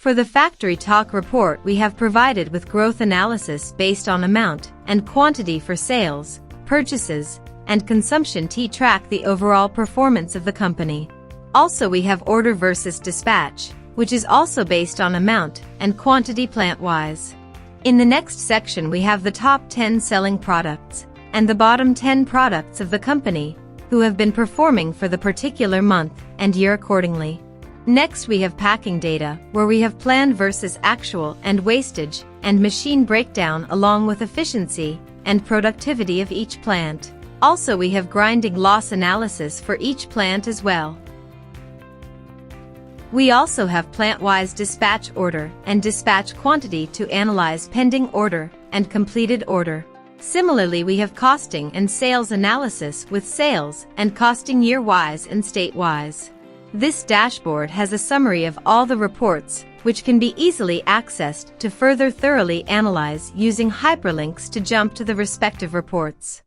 For the FactoryTalk report, we have provided with growth analysis based on amount and quantity for sales, purchases, and consumption to track the overall performance of the company. Also, we have order versus dispatch, which is also based on amount and quantity plant-wise. In the next section, we have the top 10 selling products and the bottom 10 products of the company who have been performing for the particular month and year accordingly. Next, we have packing data, where we have planned versus actual and wastage and machine breakdown along with efficiency and productivity of each plant. Also, we have grinding loss analysis for each plant as well. We also have plant-wise dispatch order and dispatch quantity to analyze pending order and completed order. Similarly, we have costing and sales analysis with sales and costing year-wise and state-wise. This dashboard has a summary of all the reports, which can be easily accessed to further thoroughly analyze using hyperlinks to jump to the respective reports.